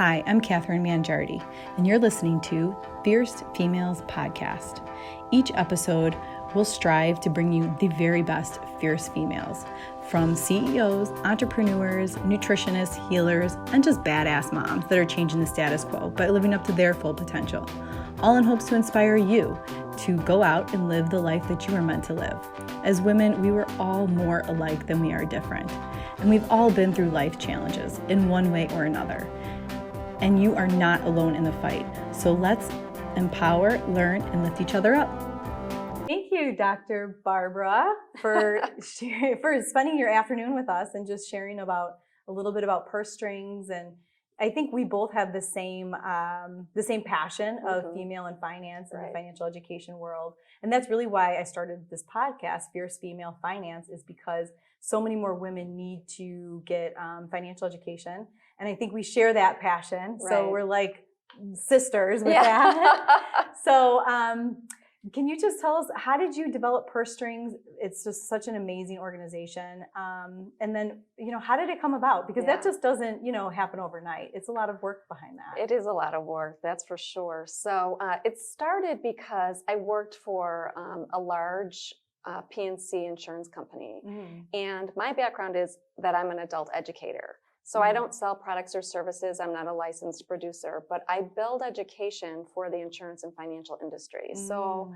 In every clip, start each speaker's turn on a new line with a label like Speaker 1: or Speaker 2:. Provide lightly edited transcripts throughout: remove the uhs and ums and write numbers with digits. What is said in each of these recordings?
Speaker 1: Hi, I'm Catherine Mangiardi, and you're listening to Fierce Females Podcast. Each episode will strive to bring you the very best fierce females, from CEOs, entrepreneurs, nutritionists, healers, and just badass moms that are changing the status quo by living up to their full potential, all in hopes to inspire you to go out and live the life that you were meant to live. As women, we were all more alike than we are different, and we've all been through life challenges in one way or another. And you are not alone in the fight. So let's empower, learn, and lift each other up. Thank you, Dr. Barbara, for spending your afternoon with us and just sharing about a little bit about purse strings. And I think we both have the same passion of female and finance and the financial education world. And that's really why I started this podcast, Fierce Female Finance, is because so many more women need to get financial education. And I think we share that passion. Right. So we're like sisters with that. So can you just tell us, how did you develop Purse Strings? It's just such an amazing organization. And then, how did it come about? Because that just doesn't, happen overnight. It's a lot of work behind that.
Speaker 2: It is a lot of work, that's for sure. So it started because I worked for a large P&C insurance company. Mm-hmm. And my background is that I'm an adult educator. So I don't sell products or services. I'm not a licensed producer, but I build education for the insurance and financial industry. So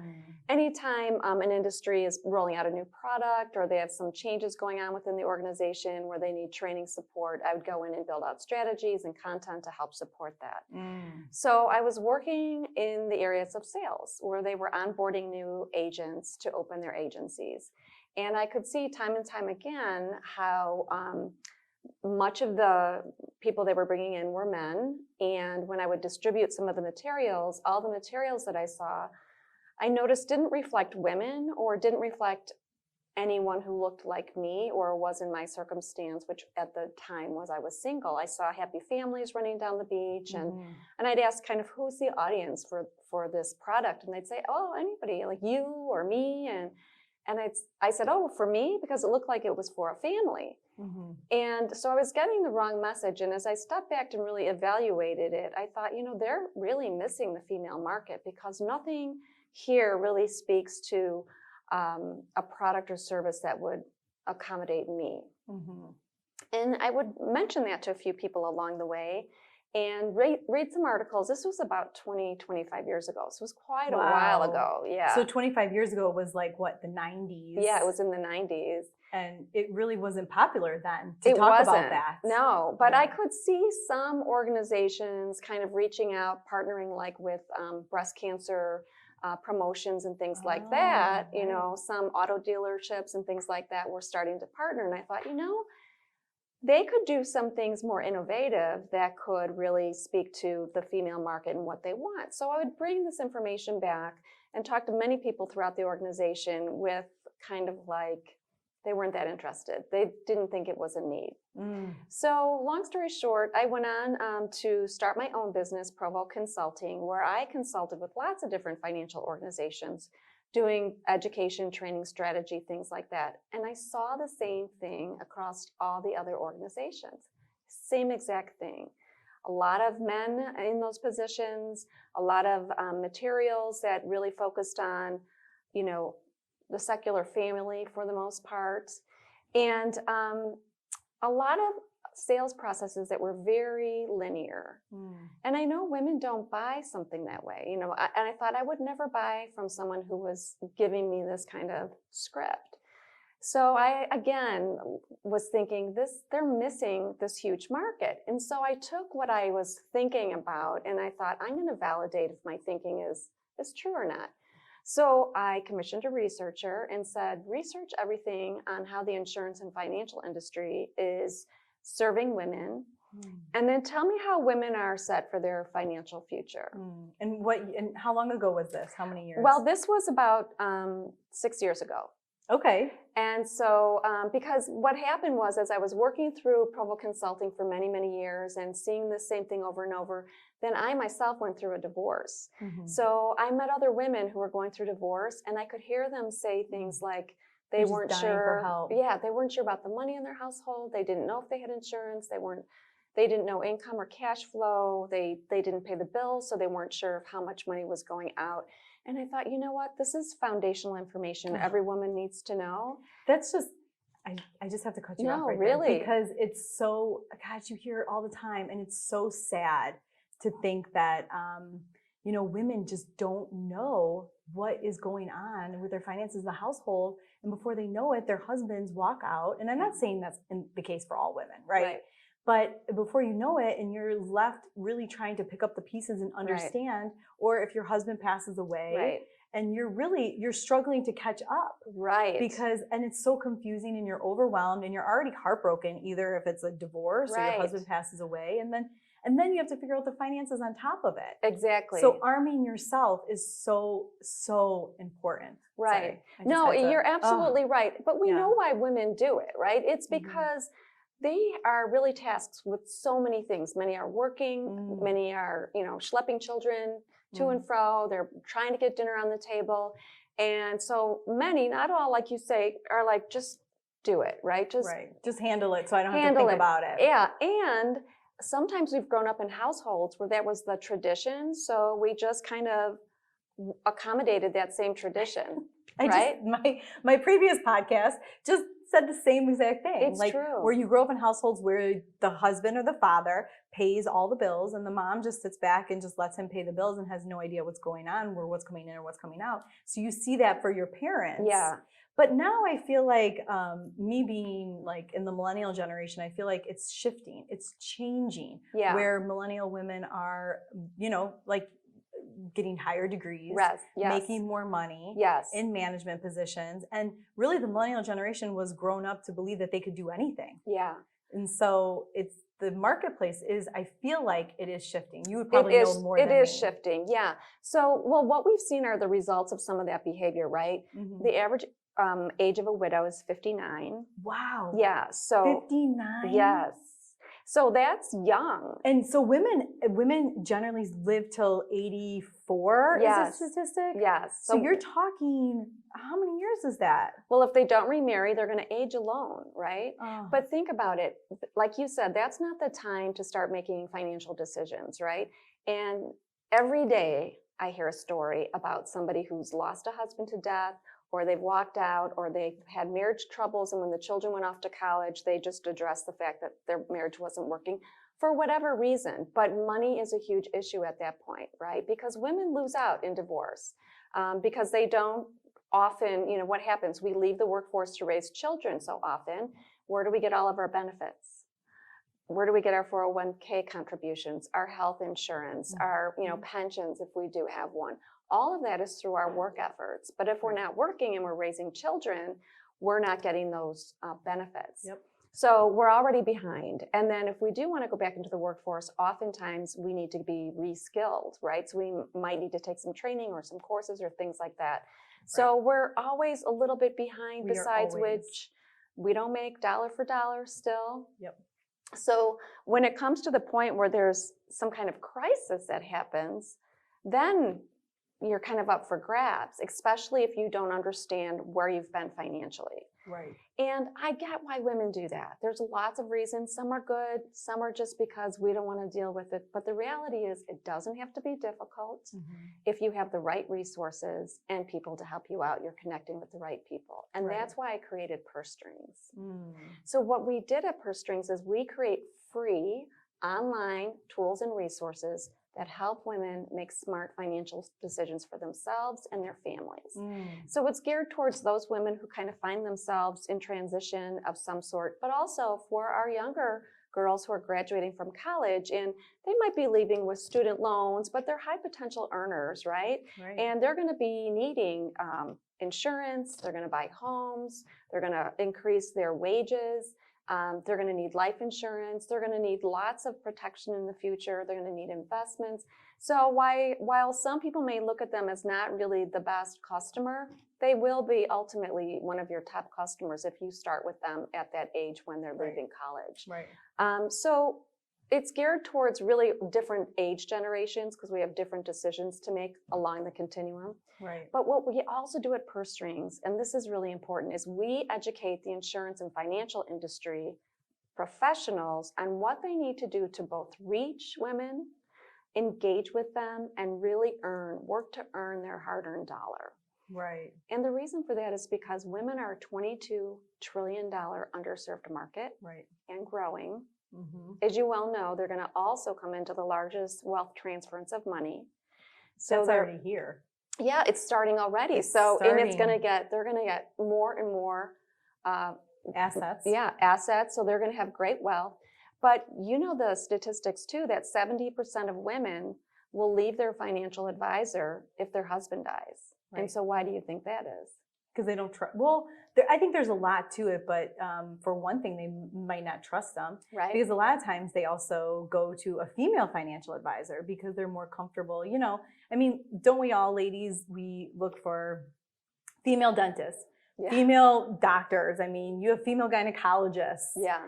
Speaker 2: anytime an industry is rolling out a new product or they have some changes going on within the organization where they need training support, I would go in and build out strategies and content to help support that. So I was working in the areas of sales where they were onboarding new agents to open their agencies. And I could see time and time again how much of the people they were bringing in were men. And when I would distribute some of the materials, all the materials that I saw, I noticed didn't reflect women or didn't reflect anyone who looked like me or was in my circumstance, which at the time was I was single. I saw happy families running down the beach. And I'd ask kind of, who's the audience for this product? And they'd say, oh, anybody, like you or me. And I said, oh, for me, because it looked like it was for a family. And so I was getting the wrong message. And as I stepped back and really evaluated it, I thought, they're really missing the female market because nothing here really speaks to a product or service that would accommodate me. And I would mention that to a few people along the way and read some articles. This was about 25 years ago. So it was quite a while ago. Yeah.
Speaker 1: So 25 years ago it was like, what, the 90s?
Speaker 2: Yeah, it was in the 90s.
Speaker 1: And it really wasn't popular then to talk about that.
Speaker 2: No, but I could see some organizations kind of reaching out, partnering like with breast cancer promotions and things like that. Right. Some auto dealerships and things like that were starting to partner. And I thought, they could do some things more innovative that could really speak to the female market and what they want. So I would bring this information back and talk to many people throughout the organization with kind of like, they weren't that interested. They didn't think it was a need. So long story short, I went on to start my own business, Provo Consulting, where I consulted with lots of different financial organizations, doing education, training, strategy, things like that. And I saw the same thing across all the other organizations. Same exact thing. A lot of men in those positions, a lot of materials that really focused on, the secular family for the most part, and a lot of sales processes that were very linear. And I know women don't buy something that way, and I thought I would never buy from someone who was giving me this kind of script. So I, again, was thinking they're missing this huge market. And so I took what I was thinking about and I thought, I'm going to validate if my thinking is true or not. So I commissioned a researcher and said, research everything on how the insurance and financial industry is serving women. And then tell me how women are set for their financial future.
Speaker 1: And how long ago was this? How many years?
Speaker 2: Well, this was about 6 years ago.
Speaker 1: Okay.
Speaker 2: And so, because what happened was, as I was working through Provo Consulting for many, many years and seeing the same thing over and over, then I myself went through a divorce. So I met other women who were going through divorce, and I could hear them say things like they weren't sure. Yeah, they weren't sure about the money in their household. They didn't know if they had insurance. They weren't They didn't know income or cash flow. They didn't pay the bills, so they weren't sure of how much money was going out. And I thought, you know what? This is foundational information every woman needs to know.
Speaker 1: That's just, I just have to cut you off right
Speaker 2: really.
Speaker 1: there, because it's so, gosh, you hear it all the time, and it's so sad to think that, you know, women just don't know what is going on with their finances in the household. And before they know it, their husbands walk out. And I'm not saying that's the case for all women, right? But before you know it, and you're left really trying to pick up the pieces and understand, or if your husband passes away, and you're struggling to catch up. Because, and it's so confusing, and you're overwhelmed, and you're already heartbroken, either if it's a divorce or your husband passes away, and then you have to figure out the finances on top of it.
Speaker 2: Exactly.
Speaker 1: So arming yourself is so, so important.
Speaker 2: No, you're absolutely right. But we know why women do it, right? It's because they are really tasked with so many things. Many are working, many are, you know, schlepping children to and fro. They're trying to get dinner on the table. And so many, not all, like you say, are like, just do it, right?
Speaker 1: Just handle it so I don't have to think about it.
Speaker 2: Yeah. And sometimes we've grown up in households where that was the tradition. So we just kind of accommodated that same tradition.
Speaker 1: My previous podcast just said the same exact thing.
Speaker 2: It's true.
Speaker 1: Where you grow up in households where the husband or the father pays all the bills, and the mom just sits back and just lets him pay the bills and has no idea what's going on, or what's coming in or what's coming out. So you see that for your parents. But now I feel like, me being like in the millennial generation, I feel like it's shifting, it's changing, where millennial women are, you know, like getting higher degrees, making more money, in management positions. And really the millennial generation was grown up to believe that they could do anything. And so the marketplace is, I feel like it is shifting. You would probably know more than me.
Speaker 2: It is shifting, So, well, what we've seen are the results of some of that behavior, right? The average age of a widow is 59.
Speaker 1: Wow.
Speaker 2: So
Speaker 1: 59.
Speaker 2: Yes. So that's young.
Speaker 1: And so women generally live till 84 is a statistic? So you're talking, how many years is that?
Speaker 2: Well, if they don't remarry, they're going to age alone, right? But think about it. Like you said, that's not the time to start making financial decisions, right? And every day I hear a story about somebody who's lost a husband to death, or they've walked out, or they've had marriage troubles, and when the children went off to college, they just addressed the fact that their marriage wasn't working for whatever reason. But money is a huge issue at that point, right? Because women lose out in divorce because they don't often, you know, what happens? We leave the workforce to raise children so often. Where do we get all of our benefits? Where do we get our 401k contributions, our health insurance, our, you know, pensions if we do have one? All of that is through our work efforts. But if we're not working and we're raising children, we're not getting those benefits. So we're already behind. And then if we do want to go back into the workforce, oftentimes we need to be re-skilled, right? So we might need to take some training or some courses or things like that. So we're always a little bit behind, besides which we don't make dollar for dollar still. So when it comes to the point where there's some kind of crisis that happens, then you're kind of up for grabs, especially if you don't understand where you've been financially. And I get why women do that. There's lots of reasons. Some are good, some are just because we don't want to deal with it. But the reality is it doesn't have to be difficult. If you have the right resources and people to help you out, you're connecting with the right people. And that's why I created Purse Strings. So what we did at Purse Strings is we create free online tools and resources that help women make smart financial decisions for themselves and their families. So it's geared towards those women who kind of find themselves in transition of some sort, but also for our younger girls who are graduating from college, and they might be leaving with student loans, but they're high potential earners, right? And they're going to be needing insurance, they're going to buy homes, they're going to increase their wages. They're going to need life insurance. They're going to need lots of protection in the future. They're going to need investments. So while some people may look at them as not really the best customer, they will be ultimately one of your top customers if you start with them at that age when they're leaving college. So it's geared towards really different age generations because we have different decisions to make along the continuum. But what we also do at Purse Strings, and this is really important, is we educate the insurance and financial industry professionals on what they need to do to both reach women, engage with them, and really work to earn their hard-earned dollar.
Speaker 1: Right.
Speaker 2: And the reason for that is because women are a $22 trillion underserved market,
Speaker 1: Right.
Speaker 2: and growing.
Speaker 1: Mm-hmm.
Speaker 2: As you well know, they're going to also come into the largest wealth transference of money. So
Speaker 1: that's already here.
Speaker 2: Yeah, it's starting already. And it's going to get, they're going to get more and more
Speaker 1: assets.
Speaker 2: Yeah, assets. So they're going to have great wealth. But you know the statistics too, that 70% of women will leave their financial advisor if their husband dies. Right. And so why do you think that is?
Speaker 1: Because they don't trust. Well, I think there's a lot to it, but for one thing, they might not trust them.
Speaker 2: Right.
Speaker 1: Because a lot of times they also go to a female financial advisor because they're more comfortable. You know, I mean, don't we all, ladies, we look for female dentists, female doctors. I mean, you have female gynecologists.
Speaker 2: Yeah.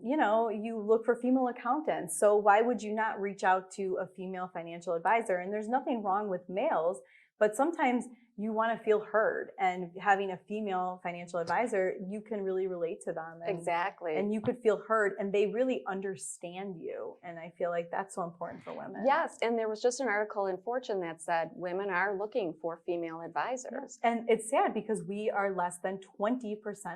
Speaker 1: You know, you look for female accountants. So why would you not reach out to a female financial advisor? And there's nothing wrong with males, but sometimes you want to feel heard, and having a female financial advisor, you can really relate to them.
Speaker 2: Exactly.
Speaker 1: And you could feel heard, and they really understand you. And I feel like that's so important for women.
Speaker 2: Yes. And there was just an article in Fortune that said women are looking for female advisors.
Speaker 1: Yes. And it's sad because we are less than 20%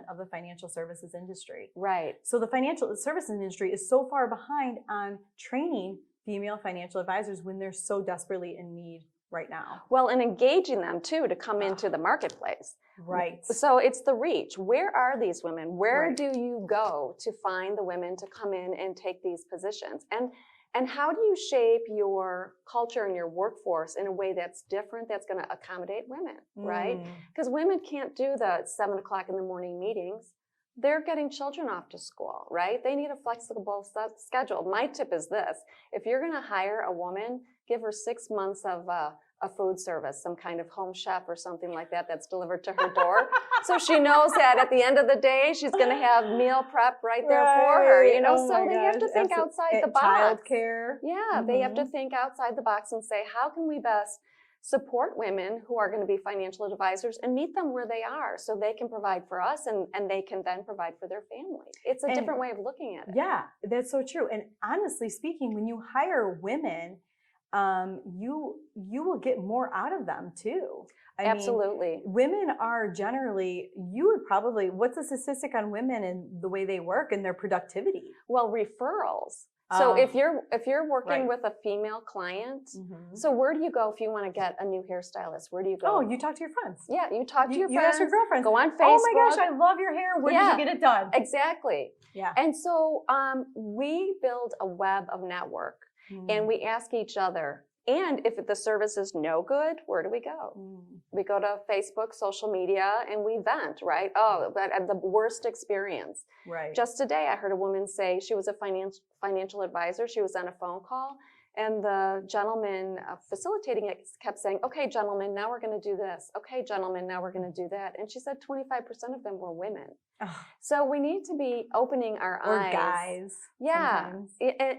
Speaker 1: of the financial services industry.
Speaker 2: Right.
Speaker 1: So the financial services industry is so far behind on training female financial advisors when they're so desperately in need right now.
Speaker 2: Well, and engaging them too to come into the marketplace.
Speaker 1: Right.
Speaker 2: So it's the reach. Where are these women? Where do you go to find the women to come in and take these positions? And how do you shape your culture and your workforce in a way that's different, that's going to accommodate women, right? Because women can't do the 7 o'clock in the morning meetings. They're getting children off to school, right? They need a flexible schedule. My tip is this: if you're going to hire a woman, give her 6 months of a food service, some kind of home chef or something like that that's delivered to her door. So she knows that at the end of the day, she's going to have meal prep right there for her, you know?
Speaker 1: Oh
Speaker 2: so they have to think outside the box.
Speaker 1: Childcare.
Speaker 2: Yeah, they have to think outside the box and say, how can we best support women who are going to be financial advisors and meet them where they are so they can provide for us and they can then provide for their family. It's a different way of looking at it.
Speaker 1: Yeah, that's so true. And honestly speaking, when you hire women, you will get more out of them too.
Speaker 2: Absolutely.
Speaker 1: I mean, women are generally, you would probably, what's the statistic on women and the way they work and their productivity?
Speaker 2: Well, referrals. So if you're working with a female client, so where do you go if you want to get a new hairstylist? Where do you go?
Speaker 1: Oh, you talk to your friends.
Speaker 2: Yeah, you talk to your friends.
Speaker 1: You ask your girlfriends.
Speaker 2: Go on Facebook.
Speaker 1: Oh my gosh, I love your hair. Where did you get it done?
Speaker 2: Exactly.
Speaker 1: Yeah.
Speaker 2: And so we build a web of network, and we ask each other. And if the service is no good, where do we go? We go to Facebook, social media, and we vent, right? Oh, but the worst experience.
Speaker 1: Right.
Speaker 2: Just today, I heard a woman say she was a financial advisor. She was on a phone call, and the gentleman facilitating it kept saying, okay, gentlemen, now we're going to do this. Okay, gentlemen, now we're going to do that. And she said 25% of them were women. Oh. So we need to be opening our eyes.
Speaker 1: Or guys.
Speaker 2: Yeah.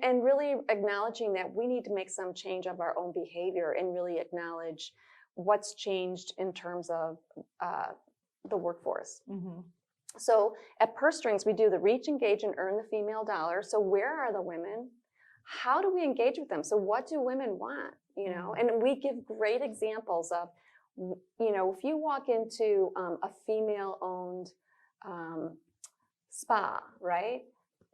Speaker 2: And really acknowledging that we need to make some change of our own behavior and really acknowledge what's changed in terms of the workforce. So at Purse Strings, we do the reach, engage, and earn the female dollar. So where are the women? How do we engage with them? So what do women want? You know, and we give great examples of, you know, if you walk into a female-owned spa, right?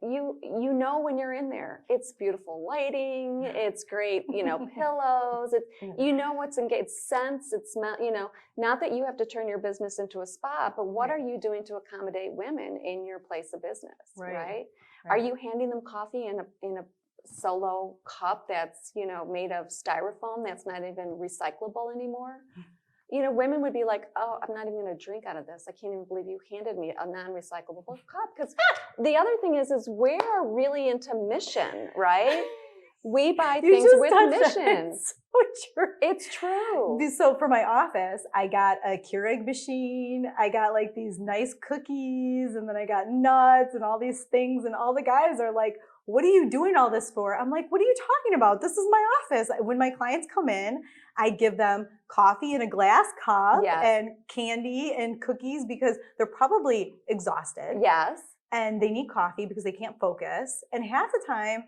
Speaker 2: You know when you're in there, it's beautiful lighting, it's great, you know, pillows, you know what's engaged, scents, it's smell, you know, not that you have to turn your business into a spa, but what are you doing to accommodate women in your place of business, right? Are you handing them coffee in a solo cup that's, you know, made of styrofoam that's not even recyclable anymore? You know, women would be like, oh, I'm not even going to drink out of this. I can't even believe you handed me a non-recyclable cup. Because the other thing is we're really into mission, right? We buy things with mission.
Speaker 1: It's so true.
Speaker 2: It's true.
Speaker 1: So for my office, I got a Keurig machine. I got like these nice cookies, and then I got nuts and all these things. And all the guys are like, what are you doing all this for? I'm like, what are you talking about? This is my office. When my clients come in, I give them coffee in a glass cup and candy and cookies because they're probably exhausted.
Speaker 2: Yes.
Speaker 1: and they need coffee because they can't focus. And half the time,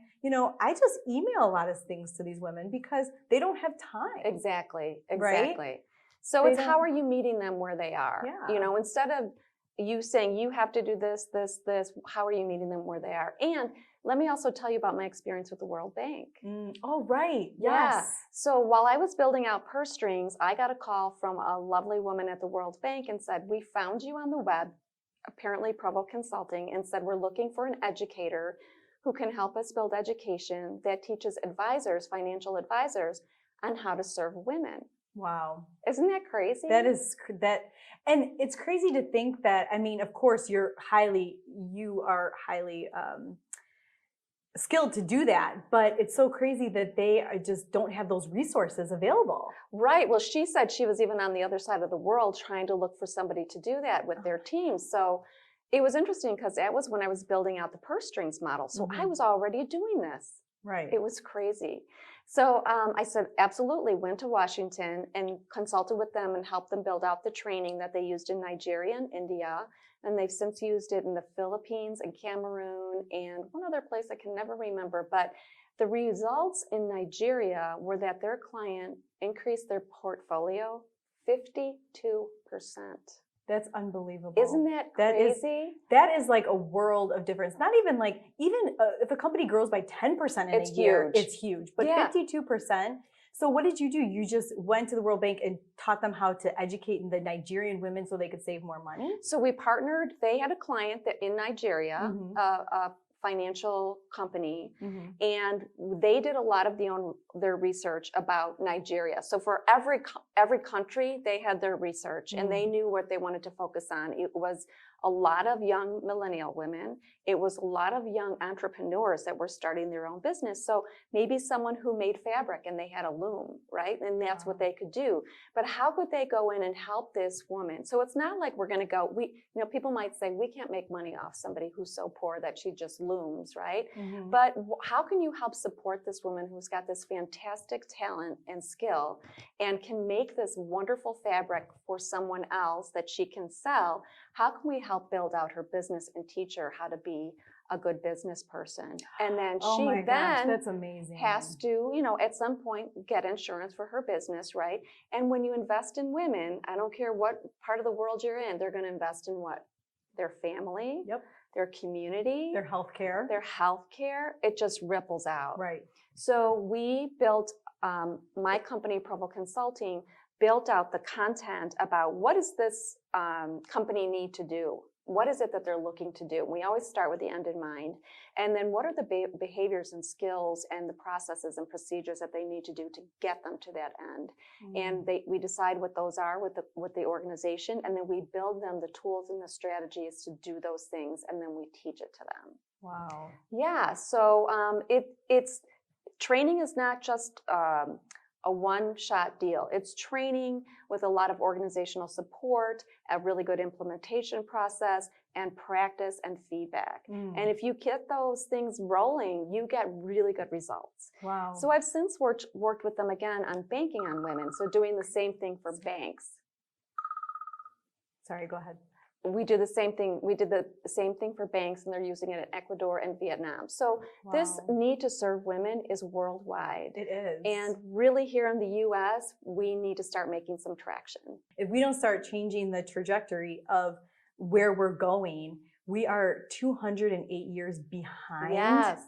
Speaker 1: I just email a lot of things to these women because they don't have time.
Speaker 2: Exactly.
Speaker 1: Right?
Speaker 2: So
Speaker 1: They
Speaker 2: it's how
Speaker 1: don't-
Speaker 2: are you meeting them where they are?
Speaker 1: Yeah.
Speaker 2: Instead of you saying you have to do this, how are you meeting them where they are? And let me also tell you about my experience with the World Bank.
Speaker 1: Oh, right.
Speaker 2: Yeah.
Speaker 1: Yes.
Speaker 2: So while I was building out purse strings, I got a call from a lovely woman at the World Bank and said, we found you on the web, apparently Provo Consulting, and said, we're looking for an educator who can help us build education that teaches advisors, financial advisors, on how to serve women.
Speaker 1: Wow.
Speaker 2: Isn't that crazy?
Speaker 1: And it's crazy to think that, of course, you are highly skilled to do that, but it's so crazy that they just don't have those resources available.
Speaker 2: Right. Well, she said she was even on the other side of the world trying to look for somebody to do that with their team. So it was interesting because that was when I was building out the purse strings model. So I was already doing this.
Speaker 1: Right.
Speaker 2: It was crazy. So I said, absolutely, went to Washington and consulted with them and helped them build out the training that they used in Nigeria and India. And they've since used it in the Philippines and Cameroon and one other place I can never remember. But the results in Nigeria were that their client increased their portfolio 52%.
Speaker 1: That's unbelievable.
Speaker 2: Isn't that crazy?
Speaker 1: That is like a world of difference. Not even if a company grows by 10% in a year, it's huge. But 52%. So what did you do? You just went to the World Bank and taught them how to educate the Nigerian women so they could save more money?
Speaker 2: So we partnered. They had a client that in Nigeria, a financial company, and they did a lot of their research about Nigeria. So for every country, they had their research, and they knew what they wanted to focus on. It was a lot of young millennial women. It was a lot of young entrepreneurs that were starting their own business. So maybe someone who made fabric and they had a loom, right? And that's what they could do. But how could they go in and help this woman? So it's not like we're going to go, people might say, we can't make money off somebody who's so poor that she just looms, right? But how can you help support this woman who's got this fantastic talent and skill and can make this wonderful fabric for someone else that she can sell? How can we help build out her business and teach her how to be a good business person? And then
Speaker 1: that's amazing.
Speaker 2: Has to, at some point get insurance for her business, right? And when you invest in women, I don't care what part of the world you're in, they're going to invest in what? Their family, their community,
Speaker 1: their healthcare.
Speaker 2: It just ripples out.
Speaker 1: Right.
Speaker 2: So we built, my company, Provo Consulting, built out the content about what does this company need to do? What is it that they're looking to do? We always start with the end in mind. And then what are the behaviors and skills and the processes and procedures that they need to do to get them to that end? And we decide what those are with the organization, and then we build them the tools and the strategies to do those things, and then we teach it to them.
Speaker 1: Wow.
Speaker 2: Yeah, so it's training is not just a one-shot deal. It's training with a lot of organizational support, a really good implementation process, and practice and feedback. And if you get those things rolling, you get really good results.
Speaker 1: Wow.
Speaker 2: So I've since worked with them again on banking on women, so doing the same thing for banks.
Speaker 1: Sorry, go ahead.
Speaker 2: We do the same thing. We did the same thing for banks, and they're using it in Ecuador and Vietnam. So this need to serve women is worldwide.
Speaker 1: It is.
Speaker 2: And really here in the U.S., we need to start making some traction.
Speaker 1: If we don't start changing the trajectory of where we're going, we are 208 years behind.
Speaker 2: Yes.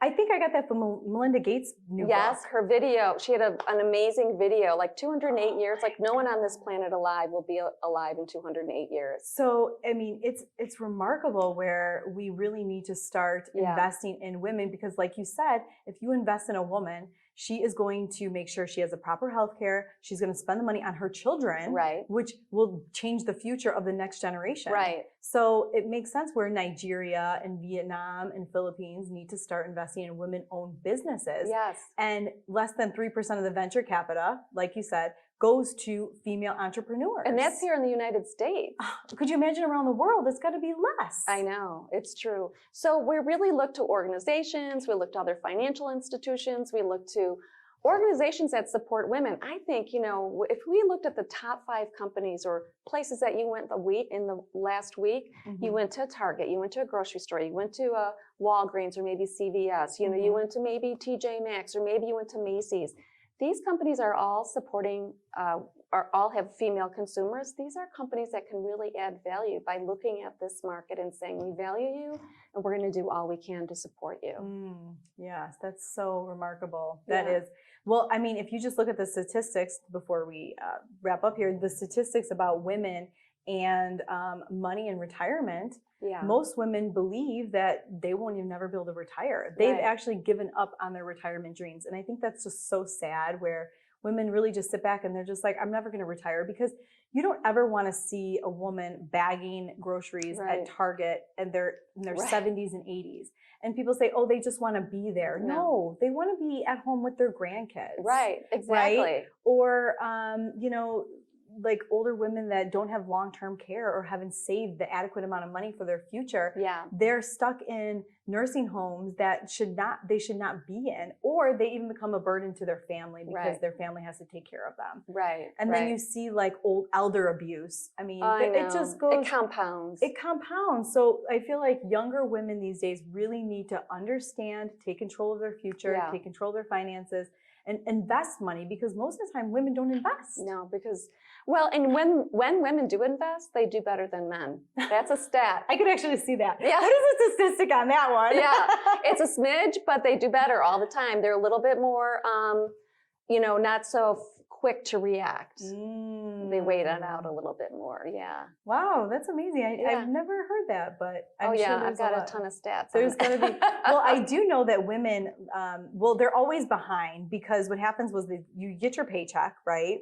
Speaker 1: I think I got that from Melinda Gates' new book.
Speaker 2: Yes, her video. She had an amazing video, like 208 years. Like no one on this planet alive will be alive in 208 years.
Speaker 1: So, it's remarkable where we really need to start investing in women because like you said, if you invest in a woman, she is going to make sure she has the proper health care. She's going to spend the money on her children, which will change the future of the next generation.
Speaker 2: Right.
Speaker 1: So it makes sense where Nigeria and Vietnam and Philippines need to start investing in women-owned businesses.
Speaker 2: Yes.
Speaker 1: And less than 3% of the venture capita, like you said, goes to female entrepreneurs.
Speaker 2: And that's here in the United States.
Speaker 1: Could you imagine around the world, it's got to be less.
Speaker 2: I know, it's true. So we really look to organizations, we look to other financial institutions, we look to organizations that support women, I think, if we looked at the top 5 companies or places that you went in the last week, you went to a Target, you went to a grocery store, you went to a Walgreens or maybe CVS, you went to maybe TJ Maxx or maybe you went to Macy's. These companies are all supporting, all have female consumers. These are companies that can really add value by looking at this market and saying, we value you and we're going to do all we can to support you.
Speaker 1: Yes, that's so remarkable. That is. Well, I mean, if you just look at the statistics before we wrap up here, the statistics about women and money in retirement, most women believe that they won't even never be able to retire. They've actually given up on their retirement dreams. And I think that's just so sad, where women really just sit back and they're just like, I'm never going to retire, because you don't ever want to see a woman bagging groceries at Target and they're in their 70s and 80s. And people say, oh, they just want to be there. No, they want to be at home with their grandkids.
Speaker 2: Right, exactly.
Speaker 1: Right? Or, like older women that don't have long-term care or haven't saved the adequate amount of money for their future. They're stuck in nursing homes that they should not be in, or they even become a burden to their family because their family has to take care of them. And then you see like old elder abuse. I mean, it just goes.
Speaker 2: It compounds.
Speaker 1: It compounds. So I feel like younger women these days really need to understand, take control of their future, take control of their finances, and invest money, because most of the time women don't invest.
Speaker 2: No, because, well, and when women do invest, they do better than men. That's a stat.
Speaker 1: I could actually see that. What is the statistic on that one?
Speaker 2: It's a smidge, but they do better all the time. They're a little bit more, not so quick to react. They wait it out a little bit more.
Speaker 1: Wow, that's amazing. I've never heard that, but I'm sure
Speaker 2: I've got a ton of stats.
Speaker 1: There's going to be. Well, I do know that women, they're always behind, because what happens was that you get your paycheck, right?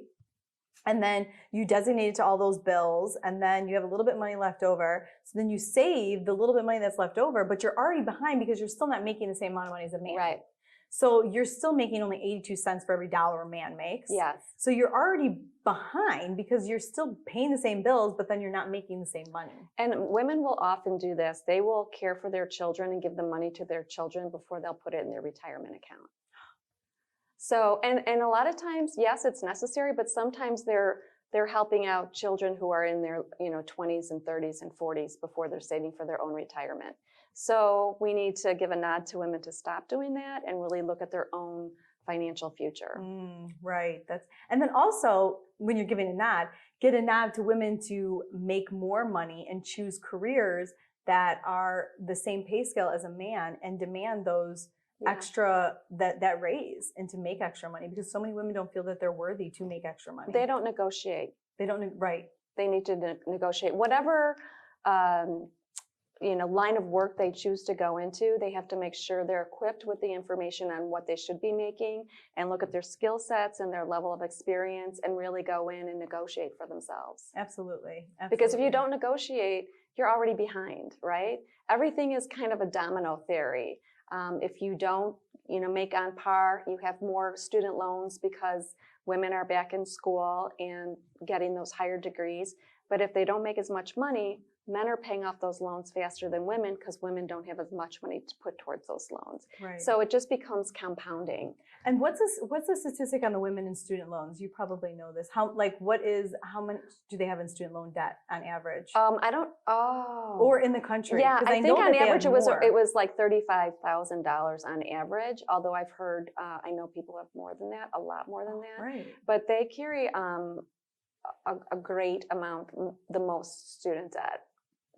Speaker 1: And then you designate it to all those bills, and then you have a little bit of money left over. So then you save the little bit of money that's left over, but you're already behind because you're still not making the same amount of money as a man.
Speaker 2: Right.
Speaker 1: So you're still making only 82 cents for every dollar a man makes. So you're already behind because you're still paying the same bills, but then you're not making the same money.
Speaker 2: And women will often do this. They will care for their children and give the money to their children before they'll put it in their retirement account. So, and a lot of times, yes, it's necessary, but sometimes they're helping out children who are in their 20s and 30s and 40s before they're saving for their own retirement. So we need to give a nod to women to stop doing that and really look at their own financial future.
Speaker 1: Right. And then also, when you're giving a nod, get a nod to women to make more money and choose careers that are the same pay scale as a man and demand those extra, that raise, and to make extra money, because so many women don't feel that they're worthy to make extra money.
Speaker 2: They don't negotiate.
Speaker 1: They don't, right.
Speaker 2: They need to negotiate. Whatever line of work they choose to go into, they have to make sure they're equipped with the information on what they should be making, and look at their skill sets and their level of experience and really go in and negotiate for themselves.
Speaker 1: Absolutely.
Speaker 2: Because if you don't negotiate, you're already behind, right? Everything is kind of a domino theory. If you don't, make on par, you have more student loans because women are back in school and getting those higher degrees. But if they don't make as much money, men are paying off those loans faster than women because women don't have as much money to put towards those loans.
Speaker 1: Right.
Speaker 2: So it just becomes compounding.
Speaker 1: And what's the statistic on the women in student loans? You probably know this. How much do they have in student loan debt on average?
Speaker 2: I don't.
Speaker 1: Or in the country?
Speaker 2: Yeah, I think on average it was like $35,000 on average. Although I've heard, I know people have more than that, a lot more than that.
Speaker 1: Right.
Speaker 2: But they carry a great amount, the most student debt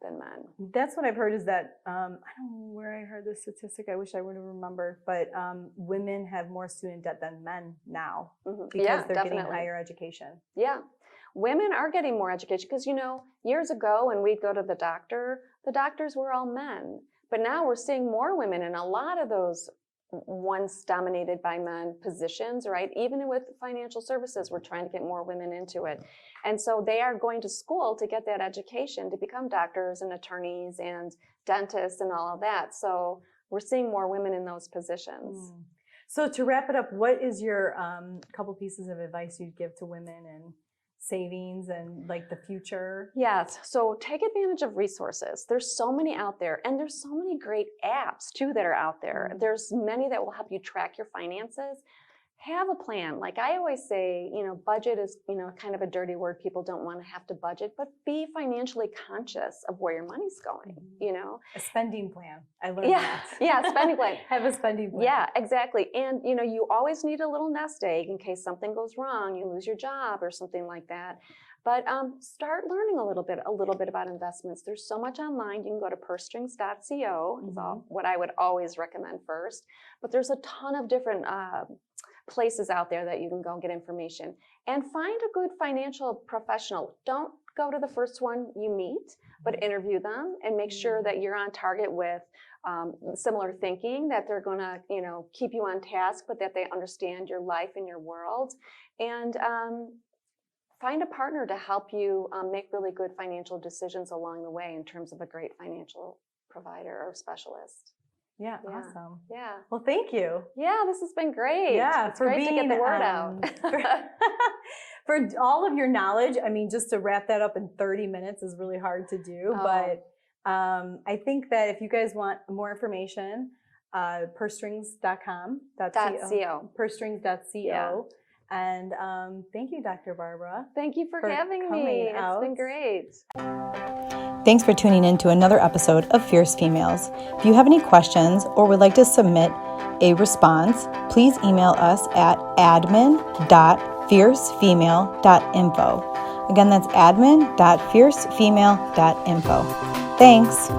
Speaker 2: than men.
Speaker 1: That's what I've heard, is that, I don't know where I heard this statistic, I wish I would have remembered, but women have more student debt than men now because they're getting higher education. Yeah,
Speaker 2: women are getting more education because, years ago when we'd go to the doctors were all men, but now we're seeing more women in a lot of those once dominated by men positions, right? Even with financial services, we're trying to get more women into it. And so they are going to school to get that education to become doctors and attorneys and dentists and all of that. So we're seeing more women in those positions.
Speaker 1: So to wrap it up, what is your couple pieces of advice you'd give to women and savings and like the future?
Speaker 2: Yes. So take advantage of resources. There's so many out there, and there's so many great apps too that are out there. There's many that will help you track your finances. have a plan. Like I always say, budget is, kind of a dirty word. People don't want to have to budget, but be financially conscious of where your money's going,
Speaker 1: A spending plan. I learned that.
Speaker 2: Yeah, spending plan.
Speaker 1: Have a spending plan.
Speaker 2: Yeah, exactly. And, you always need a little nest egg in case something goes wrong, you lose your job or something like that. But start learning a little bit about investments. There's so much online. You can go to pursestrings.co is what I would always recommend first. But there's a ton of different places out there that you can go and get information. And find a good financial professional. Don't go to the first one you meet, but interview them and make sure that you're on target with similar thinking, that they're going to, keep you on task, but that they understand your life and your world. And find a partner to help you make really good financial decisions along the way in terms of a great financial provider or specialist.
Speaker 1: Yeah, awesome.
Speaker 2: Yeah.
Speaker 1: Well, thank you.
Speaker 2: Yeah, this has been great.
Speaker 1: Yeah,
Speaker 2: it's great to get the word out.
Speaker 1: For all of your knowledge, I mean, just to wrap that up in 30 minutes is really hard to do. But I think that if you guys want more information, pursestrings.co. Pursestrings.co.
Speaker 2: Yeah.
Speaker 1: And thank you, Dr. Barbara.
Speaker 2: Thank you for having me. It's been great.
Speaker 1: Thanks for tuning in to another episode of Fierce Females. If you have any questions or would like to submit a response, please email us at admin.fiercefemale.info. Again, that's admin.fiercefemale.info. Thanks.